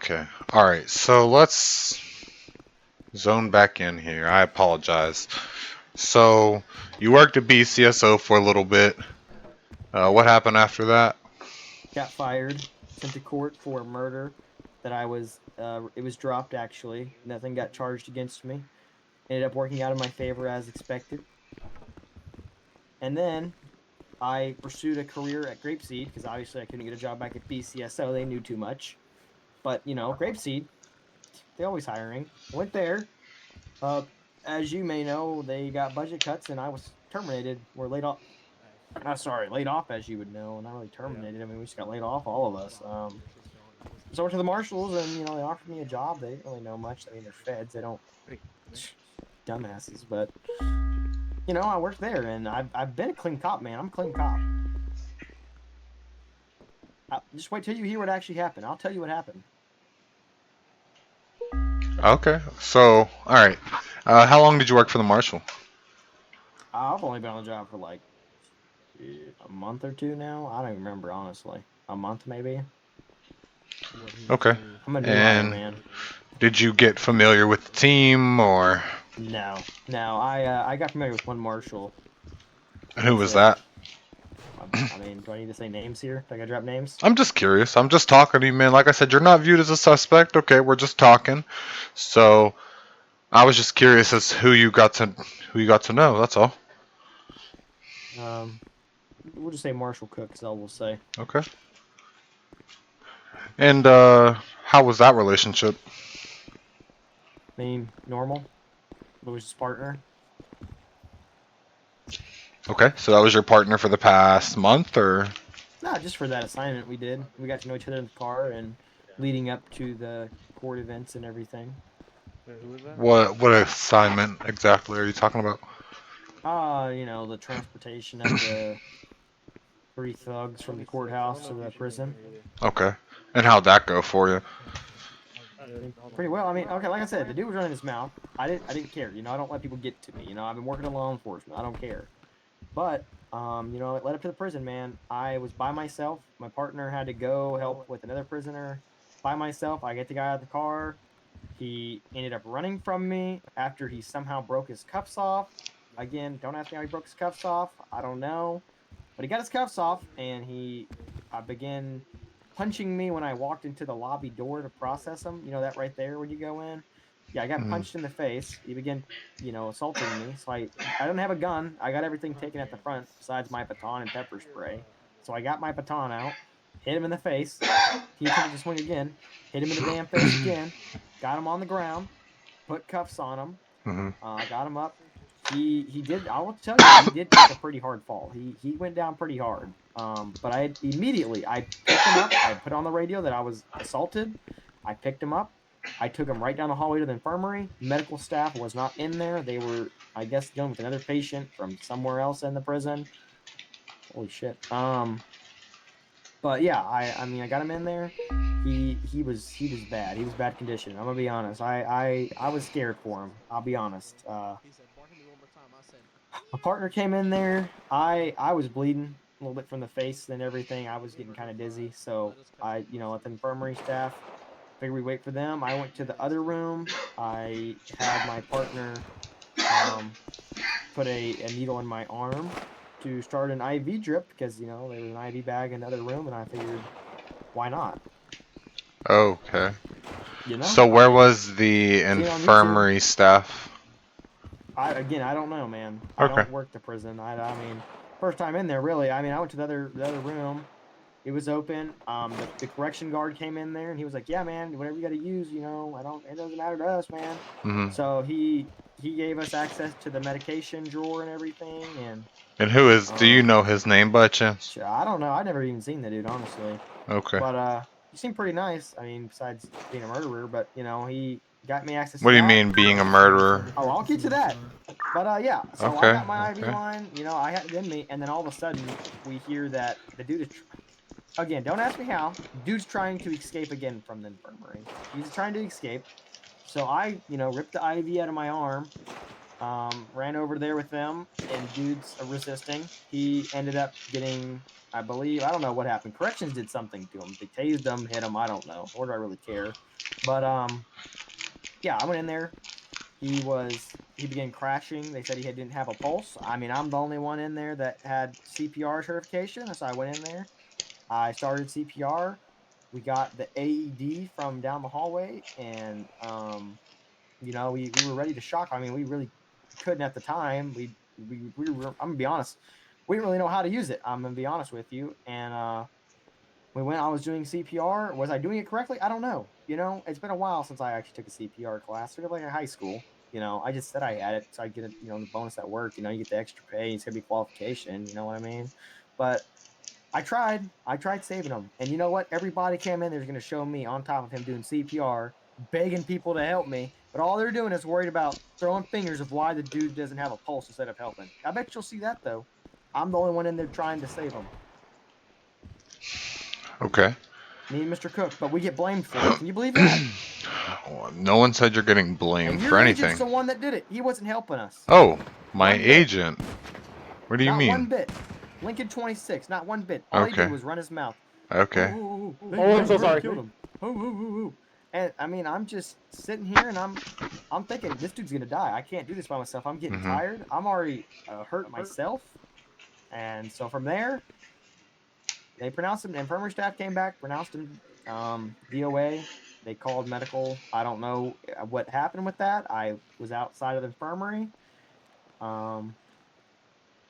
Okay. All right. So let's zone back in here. I apologize. So you worked at BCSO for a little bit. What happened after that? Got fired, sent to court for murder. That I was. It was dropped actually. Nothing got charged against me. Ended up working out in my favor as expected. And then I pursued a career at Grapeseed because obviously I couldn't get a job back at BCSO. They knew too much. But Grapeseed, they always hiring. Went there. Uh, as you may know, they got budget cuts and I was terminated. We're laid off. Sorry, laid off as you would know, not really terminated. I mean, we just got laid off, all of us. So I went to the marshals, and they offered me a job. They didn't really know much. I mean, they're feds. They don't dumbasses, but I worked there, and I've been a clean cop, man. I'm a clean cop. Just wait till you hear what actually happened. I'll tell you what happened. Okay. So, all right. How long did you work for the marshal? I've only been on the job for like a month or two now. I don't even remember honestly. A month maybe. Okay. I'm a new hire, And man. did you get familiar with the team, or No, no. I got familiar with one marshal. who He's was that? I mean, do I need to say names here? Do I gotta drop names? I'm just curious. I'm just talking to you, man. Like I said, you're not viewed as a suspect. Okay, we're just talking. So I was just curious as who you got to know. That's all. Um, we'll just say Marshall Cook. Is all we'll say. Okay. And how was that relationship? I mean, normal. It was his partner. Okay, so that was your partner for the past month, or Not just for that assignment we did. We got to know each other in the car and leading up to the court events and everything. what assignment exactly are you talking about? The transportation of the three thugs from the courthouse to the prison. Okay. And how'd that go for you? I mean, pretty well. I mean, okay, like I said, the dude was running his mouth. I didn't care. I don't let people get to me. I've been working in law enforcement. I don't care. But it led up to the prison, man. I was by myself. My partner had to go help with another prisoner. By myself, I get the guy out of the car. He ended up running from me after he somehow broke his cuffs off. Again, don't ask me how he broke his cuffs off. I don't know. But he got his cuffs off and he began punching me when I walked into the lobby door to process him. You know that right there when you go in? Yeah, I got Mm. punched in the face. He began, assaulting me. So I don't have a gun. I got everything taken at the front besides my baton and pepper spray. So I got my baton out, hit him in the face. He attempted to swing again, hit him in the damn face again, got him on the ground, put cuffs on him, hmm got him up. He did. I will tell you, he did take a pretty hard fall. He went down pretty hard. But I picked him up. I put on the radio that I was assaulted. I picked him up. I took him right down the hallway to the infirmary. Medical staff was not in there. They were, I guess, dealing with another patient from somewhere else in the prison. Holy shit. But yeah, I mean, I got him in there. He was bad. He was bad condition. I'm gonna be honest. I was scared for him. I'll be honest. My partner came in there. I was bleeding a little bit from the face and everything. I was getting kind of dizzy, so let the infirmary staff figured we wait for them. I went to the other room. I had my partner um, put a needle in my arm to start an IV drip because there was an IV bag in the other room, and I figured why not? Okay. So I where mean, was the seeing it on YouTube. infirmary staff? I don't know, man. I Okay. don't work the prison. I mean, first time in there, really. I mean, I went to the other room. It was open. The correction guard came in there and he was like, "Yeah, man, whatever you got to use, I don't. It doesn't matter to us, man." hmm So he gave us access to the medication drawer and everything, and And who is? Do you um, know his name by chance? I don't know. I never even seen the dude, honestly. Okay. But he seemed pretty nice. I mean, besides being a murderer, but he got me access What to do you that. mean being a murderer? Oh, I'll get to that. But yeah, so I Okay. got my IV Okay. line, I had it in me, and then all of a sudden we hear that the dude is again, don't ask me how. Dude's trying to escape again from the infirmary. He's trying to escape. So I, ripped the IV out of my arm. Ran over there with them, and dude's resisting. He ended up getting, I believe, I don't know what happened. Corrections did something to him. They tased him, hit him. I don't know. Or do I really care? But yeah, I went in there. He began crashing. They said he didn't have a pulse. I mean, I'm the only one in there that had CPR certification, so I went in there. I started CPR. We got the AED from down the hallway, and we were ready to shock. I mean, we really couldn't at the time. We were. I'm gonna be honest. We didn't really know how to use it. I'm gonna be honest with you. And when I was doing CPR, was I doing it correctly? I don't know. It's been a while since I actually took a CPR class, sort of like in high school. I just said I had it, so I get it. The bonus at work. You get the extra pay. It's gonna be qualification. You know what I mean? But I tried. I tried saving him. And you know what? Everybody came in there's going to show me on top of him doing CPR, begging people to help me. But all they're doing is worried about throwing fingers of why the dude doesn't have a pulse instead of helping. I bet you'll see that, though. I'm the only one in there trying to save him. Okay. Me and Mr. Cook, but we get blamed for it. Can you believe that? No one said you're getting blamed And for your agent's anything. the one that did it. He wasn't helping us. Oh, my One bit. agent. What do you Not one mean? bit. Lincoln 26, not one bit. All he did Okay. was run his mouth. Okay. Oh, Oh, I'm so sorry. killed him. Oh. And I mean, I'm just sitting here and I'm thinking this dude's gonna die. I can't do this by myself. I'm getting Mhm. tired. I'm already hurt myself. And so from there, they pronounced him. The infirmary staff came back, pronounced him DOA. They called medical. I don't know what happened with that. I was outside of the infirmary. Um,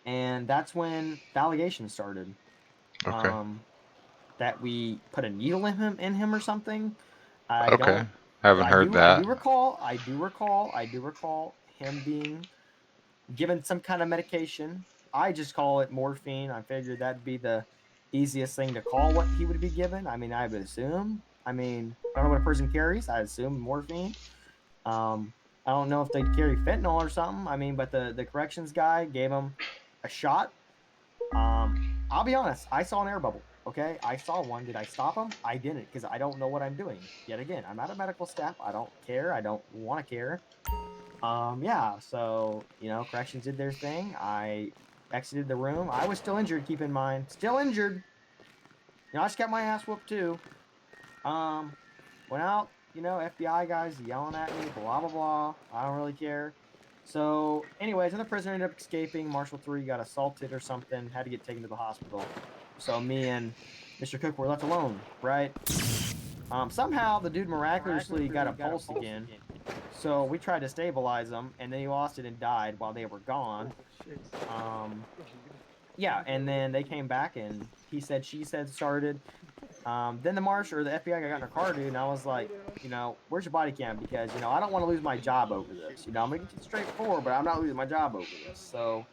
and that's when the allegations started. Okay. That we put a needle in him or something. I Okay. don't. Haven't I heard do. I that. do recall. I do recall him being given some kind of medication. I just call it morphine. I figured that'd be the easiest thing to call what he would be given. I mean, I would assume. I mean, I don't know what a person carries. I assume morphine. Um, I don't know if they'd carry fentanyl or something. I mean, but the corrections guy gave him a shot. I'll be honest. I saw an air bubble. Okay, I saw one. Did I stop him? I didn't because I don't know what I'm doing. Yet again, I'm not a medical staff. I don't care. I don't want to care. Yeah. So corrections did their thing. I exited the room. I was still injured. Keep in mind, still injured. I just got my ass whooped too. Um, Went out. FBI guys yelling at me. Blah blah blah. I don't really care. So, anyways, another prisoner ended up escaping. Marshal 3 got assaulted or something, had to get taken to the hospital. So, me and Mr. Cook were left alone, right? Somehow, the dude miraculously got a pulse again. So, we tried to stabilize him, and then he lost it and died while they were gone. Yeah, and then they came back, and he said, she said started. Then the marshal or the FBI guy got in her car, dude, and I was like, where's your body cam? Because, I don't want to lose my job over this. I'm going to get you straightforward, but I'm not losing my job over this. So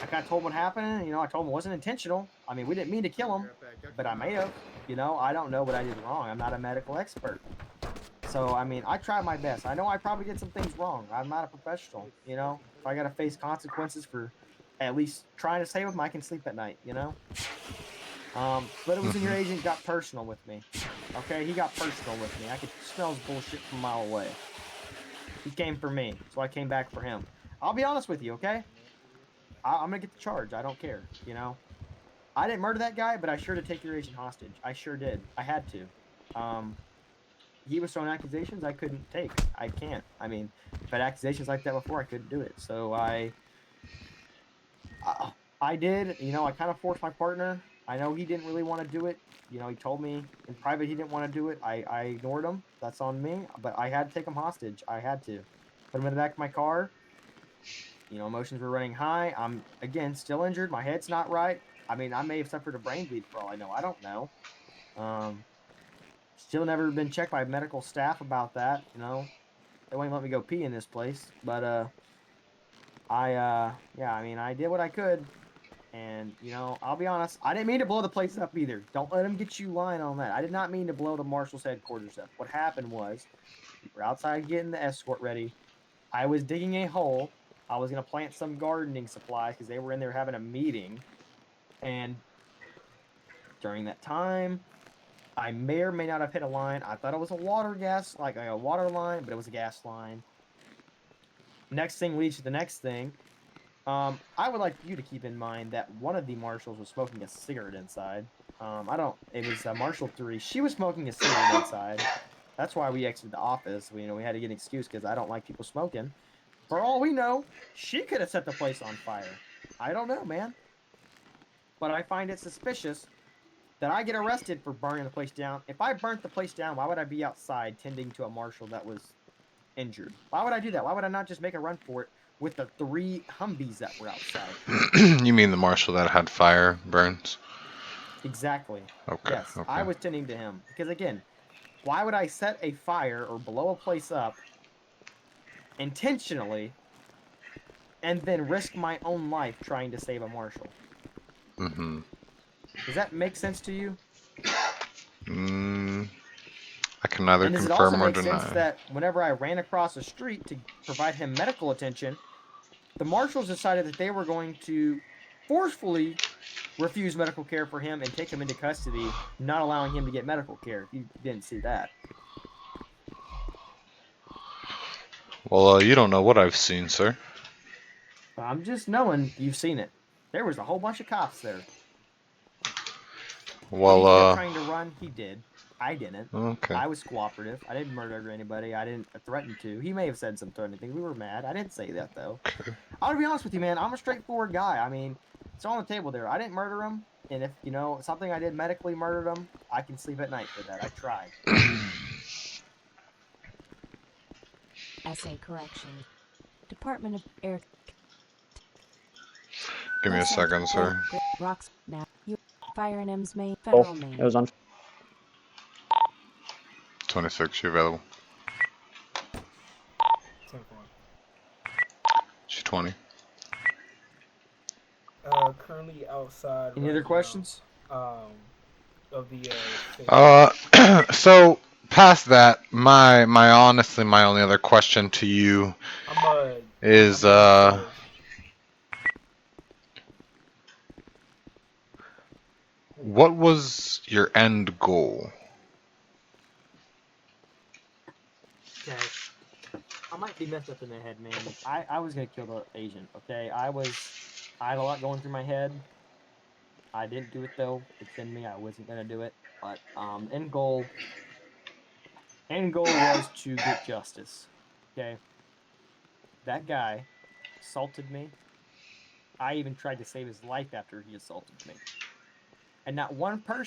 I kind of told him what happened. I told him it wasn't intentional. I mean, we didn't mean to kill him, but I may have. I don't know what I did wrong. I'm not a medical expert. So, I mean, I tried my best. I know I probably did some things wrong. I'm not a professional. If I got to face consequences for at least trying to save him, I can sleep at night. But it was when your Mhm. agent got personal with me. Okay, he got personal with me. I could smell his bullshit from a mile away. He came for me, so I came back for him. I'll be honest with you, okay? I'm gonna get the charge. I don't care. I didn't murder that guy, but I sure did take your agent hostage. I sure did. I had to. Um, he was throwing accusations I couldn't take. I can't. I mean, if I had accusations like that before, I couldn't do it. So I did. I kind of forced my partner. I know he didn't really want to do it. He told me in private he didn't want to do it. I ignored him. That's on me. But I had to take him hostage. I had to put him in the back of my car. Emotions were running high. I'm again still injured. My head's not right. I mean, I may have suffered a brain bleed for all I know. I don't know. Um, Still never been checked by medical staff about that. They won't let me go pee in this place. But yeah. I mean, I did what I could. And, I'll be honest, I didn't mean to blow the place up either. Don't let him get you lying on that. I did not mean to blow the marshal's headquarters up. What happened was, we were outside getting the escort ready. I was digging a hole. I was going to plant some gardening supplies because they were in there having a meeting. And during that time, I may or may not have hit a line. I thought it was a water gas, like a water line, but it was a gas line. Next thing leads to the next thing. I would like you to keep in mind that one of the marshals was smoking a cigarette inside. It was Marshal 3. She was smoking a cigarette inside. That's why we exited the office. We had to get an excuse because I don't like people smoking. For all we know, she could have set the place on fire. I don't know, man. But I find it suspicious that I get arrested for burning the place down. If I burnt the place down, why would I be outside tending to a marshal that was injured? Why would I do that? Why would I not just make a run for it with the 3 Humvees that were outside? You mean the marshal that had fire burns? Exactly. Okay, Yes, I okay. was tending to him. Because again, why would I set a fire or blow a place up intentionally and then risk my own life trying to save a marshal? Mm-hmm. Does that make sense to you? I can neither And does it also confirm or make sense deny. that whenever I ran across the street to provide him medical attention, the marshals decided that they were going to forcefully refuse medical care for him and take him into custody, not allowing him to get medical care? If you didn't see that. Well, you don't know what I've seen, sir. I'm just knowing you've seen it. There was a whole bunch of cops there. Did he Well, end up trying to run? He did. I didn't. okay. I was cooperative. I didn't murder anybody. I didn't threaten to. He may have said some threatening things. We were mad. I didn't say that, though. I'll be honest with you, man. I'm a straightforward guy. I mean, it's on the table there. I didn't murder him. And if, something I did medically murdered him, I can sleep at night for that. I tried. Essay correction. Department of Air. Give me a Los second, Angeles. sir. Rocks. Now. You. Fire and M's main. Oh, Federal main. it was on. 26, you available? 10-4. She 20. Currently outside Any right other now. questions? Of the So past that, my honestly, my only other question to you I'm is, going upstairs. what was your end goal? Okay. I might be messed up in the head, man. I was going to kill the agent, okay? I had a lot going through my head. I didn't do it, though. It's in me. I wasn't going to do it. But end goal was to get justice. Okay. That guy assaulted me. I even tried to save his life after he assaulted me. And not one person